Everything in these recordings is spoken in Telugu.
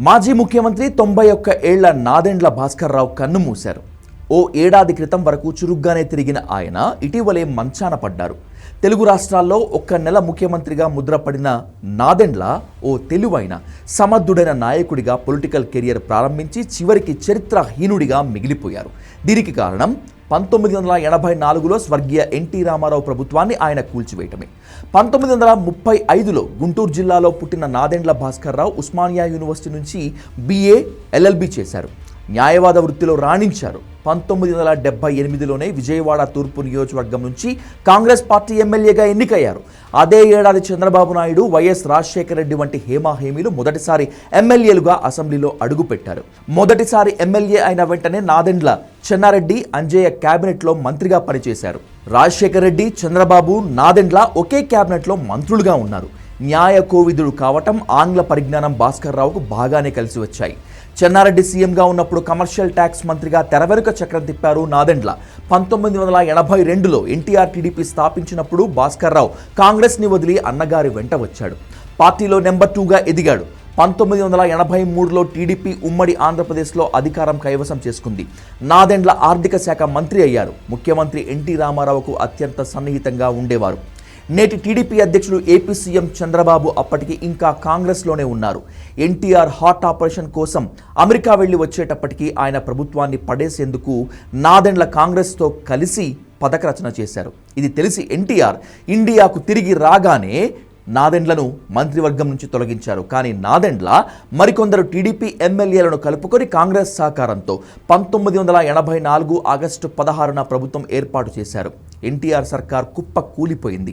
మాజీ ముఖ్యమంత్రి 91 ఏళ్ల నాదెండ్ల భాస్కర్ రావు కన్ను మూశారు. ఓ ఏడాది క్రితం వరకు చురుగ్గానే తిరిగిన ఆయన ఇటీవలే మంచాన పడ్డారు. తెలుగు రాష్ట్రాల్లో ఒక్క నెల ముఖ్యమంత్రిగా ముద్రపడిన నాదెండ్ల ఓ తెలివైన సమర్థుడైన నాయకుడిగా పొలిటికల్ కెరియర్ ప్రారంభించి చివరికి చరిత్రహీనుడిగా మిగిలిపోయారు. దీనికి కారణం 1984లో స్వర్గీయ ఎన్టీ రామారావు ప్రభుత్వాన్ని ఆయన కూల్చివేయటమే. 1935లో గుంటూరు జిల్లాలో పుట్టిన నాదెండ్ల భాస్కర్ రావు ఉస్మానియా యూనివర్సిటీ నుంచి BA LLB చేశారు. న్యాయవాద వృత్తిలో రాణించారు. 1978లోనే విజయవాడ తూర్పు నియోజకవర్గం నుంచి కాంగ్రెస్ పార్టీ ఎమ్మెల్యేగా ఎన్నికయ్యారు. అదే ఏడాది చంద్రబాబు నాయుడు, వైఎస్ రాజశేఖర రెడ్డి వంటి హేమీలు మొదటిసారి ఎమ్మెల్యేలుగా అసెంబ్లీలో అడుగుపెట్టారు. మొదటిసారి ఎమ్మెల్యే అయిన వెంటనే నాదెండ్ల చెన్నారెడ్డి, అంజయ్య క్యాబినెట్లో మంత్రిగా పనిచేశారు. రాజశేఖర రెడ్డి, చంద్రబాబు, నాదెండ్ల ఒకే క్యాబినెట్లో మంత్రులుగా ఉన్నారు. న్యాయ కోవిదుడు కావటం, ఆంగ్ల పరిజ్ఞానం భాస్కర్ రావుకు బాగానే కలిసి వచ్చాయి. చెన్నారెడ్డి సీఎంగా ఉన్నప్పుడు కమర్షియల్ ట్యాక్స్ మంత్రిగా తెరవెనుక చక్రం తిప్పారు నాదెండ్ల. 1982లో ఎన్టీఆర్ టీడీపీ స్థాపించినప్పుడు భాస్కర్ రావు కాంగ్రెస్ని వదిలి అన్నగారి వెంట వచ్చాడు. పార్టీలో నెంబర్ 2గా ఎదిగాడు. 1983లో టీడీపీ ఉమ్మడి ఆంధ్రప్రదేశ్లో అధికారం కైవసం చేసుకుంది. నాదెండ్ల ఆర్థిక శాఖ మంత్రి అయ్యారు. ముఖ్యమంత్రి ఎన్టీ రామారావుకు అత్యంత సన్నిహితంగా ఉండేవారు. నేటి టీడీపీ అధ్యక్షుడు ఏపీ సీఎం చంద్రబాబు అప్పటికి ఇంకా కాంగ్రెస్లోనే ఉన్నారు. ఎన్టీఆర్ హార్ట్ ఆపరేషన్ కోసం అమెరికా వెళ్లి వచ్చేటప్పటికీ ఆయన ప్రభుత్వాన్ని పడేసేందుకు నాదెండ్ల కాంగ్రెస్తో కలిసి పథక రచన చేశారు. ఇది తెలిసి ఎన్టీఆర్ ఇండియాకు తిరిగి రాగానే నాదెండ్లను మంత్రివర్గం నుంచి తొలగించారు. కానీ నాదెండ్ల మరికొందరు టీడీపీ ఎమ్మెల్యేలను కలుపుకొని కాంగ్రెస్ సహకారంతో 1984 ఆగస్టు 16న ప్రభుత్వం ఏర్పాటు చేశారు. ఎన్టీఆర్ సర్కార్ కుప్ప కూలిపోయింది.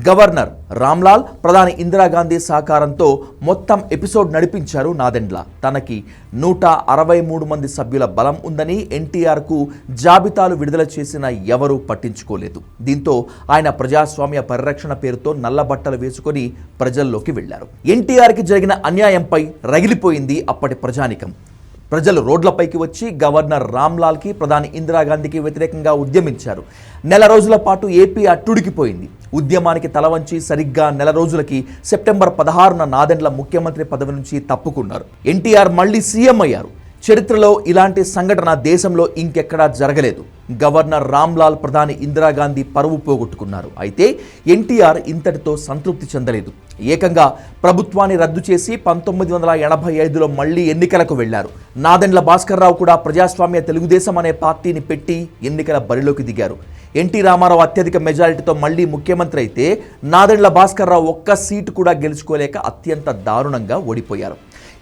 గవర్నర్ రామ్లాల్, ప్రధాని ఇందిరాగాంధీ సహకారంతో మొత్తం ఎపిసోడ్ నడిపించారు నాదెండ్ల. తనకి 163 మంది సభ్యుల బలం ఉందని ఎన్టీఆర్కు జాబితాలు విడుదల చేసిన ఎవరూ పట్టించుకోలేదు. దీంతో ఆయన ప్రజాస్వామ్య పరిరక్షణ పేరుతో నల్లబట్టలు వేసుకొని ప్రజల్లోకి వెళ్లారు. ఎన్టీఆర్కి జరిగిన అన్యాయంపై రగిలిపోయింది అప్పటి ప్రజానికం. ప్రజలు రోడ్లపైకి వచ్చి గవర్నర్ రామ్లాల్కి, ప్రధాని ఇందిరాగాంధీకి వ్యతిరేకంగా ఉద్యమించారు. నెల రోజుల పాటు ఏపీ అట్టుడికిపోయింది. ఉద్యమానికి తలవంచి సరిగ్గా నెల రోజులకి సెప్టెంబర్ 16న నాదెండ్ల ముఖ్యమంత్రి పదవి నుంచి తప్పుకున్నారు. ఎన్టీఆర్ మళ్లీ సీఎం అయ్యారు. చరిత్రలో ఇలాంటి సంఘటన దేశంలో ఇంకెక్కడా జరగలేదు. గవర్నర్ రామ్లాల్, ప్రధాని ఇందిరాగాంధీ పరువు పోగొట్టుకున్నారు. అయితే ఎన్టీఆర్ ఇంతటితో సంతృప్తి చెందలేదు. ఏకంగా ప్రభుత్వాన్ని రద్దు చేసి 1985లో మళ్లీ ఎన్నికలకు వెళ్లారు. నాదెండ్ల భాస్కర్ రావు కూడా ప్రజాస్వామ్య తెలుగుదేశం అనే పార్టీని పెట్టి ఎన్నికల బరిలోకి దిగారు. ఎన్టీ రామారావు అత్యధిక మెజారిటీతో మళ్లీ ముఖ్యమంత్రి అయితే నాదెండ్ల భాస్కర్ రావు ఒక్క సీటు కూడా గెలుచుకోలేక అత్యంత దారుణంగా ఓడిపోయారు.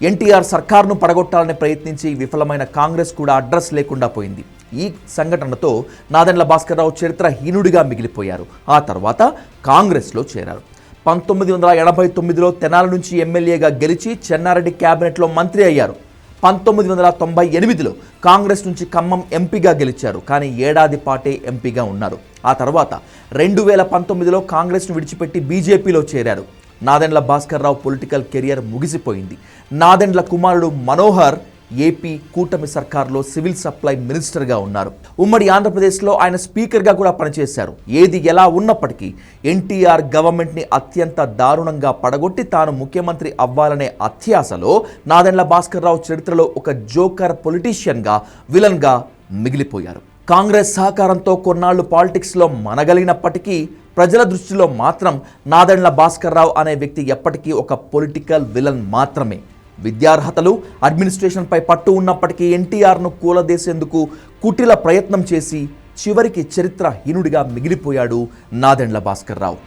ఎన్టీఆర్ సర్కార్ను పడగొట్టాలని ప్రయత్నించి విఫలమైన కాంగ్రెస్ కూడా అడ్రస్ లేకుండా పోయింది. ఈ సంఘటనతో నాదెండ్ల భాస్కర్ రావు చరిత్రహీనుడిగా మిగిలిపోయారు. ఆ తర్వాత కాంగ్రెస్లో చేరారు. 1989లో తెనాలి నుంచి ఎమ్మెల్యేగా గెలిచి చెన్నారెడ్డి క్యాబినెట్లో మంత్రి అయ్యారు. 1998లో కాంగ్రెస్ నుంచి ఖమ్మం ఎంపీగా గెలిచారు. కానీ ఏడాది పాటే ఎంపీగా ఉన్నారు. ఆ తర్వాత 2019లో కాంగ్రెస్ను విడిచిపెట్టి బీజేపీలో చేరారు. నాదెండ్ల భాస్కర్ రావు పొలిటికల్ కెరియర్ ముగిసిపోయింది. నాదెండ్ల కుమారుడు మనోహర్ ఏపీ కూటమి సర్కార్లో సివిల్ సప్లై మినిస్టర్గా ఉన్నారు. ఉమ్మడి ఆంధ్రప్రదేశ్లో ఆయన స్పీకర్గా కూడా పనిచేశారు. ఏది ఎలా ఉన్నప్పటికీ ఎన్టీఆర్ గవర్నమెంట్ని అత్యంత దారుణంగా పడగొట్టి తాను ముఖ్యమంత్రి అవ్వాలనే అత్యాశలో నాదెండ్ల భాస్కర్ రావు చరిత్రలో ఒక జోకర్ పొలిటీషియన్గా, విలన్గా మిగిలిపోయారు. కాంగ్రెస్ సహకారంతో కొన్నాళ్లు పాలిటిక్స్లో మనగలిగినప్పటికీ ప్రజల దృష్టిలో మాత్రం నాదెండ్ల భాస్కర్ రావు అనే వ్యక్తి ఎప్పటికీ ఒక పొలిటికల్ విలన్ మాత్రమే. విద్యార్హతలు, అడ్మినిస్ట్రేషన్పై పట్టు ఉన్నప్పటికీ ఎన్టీఆర్ను కూలదేసేందుకు కుటిల ప్రయత్నం చేసి చివరికి చరిత్రహీనుడిగా మిగిలిపోయాడు నాదెండ్ల భాస్కర్ రావు.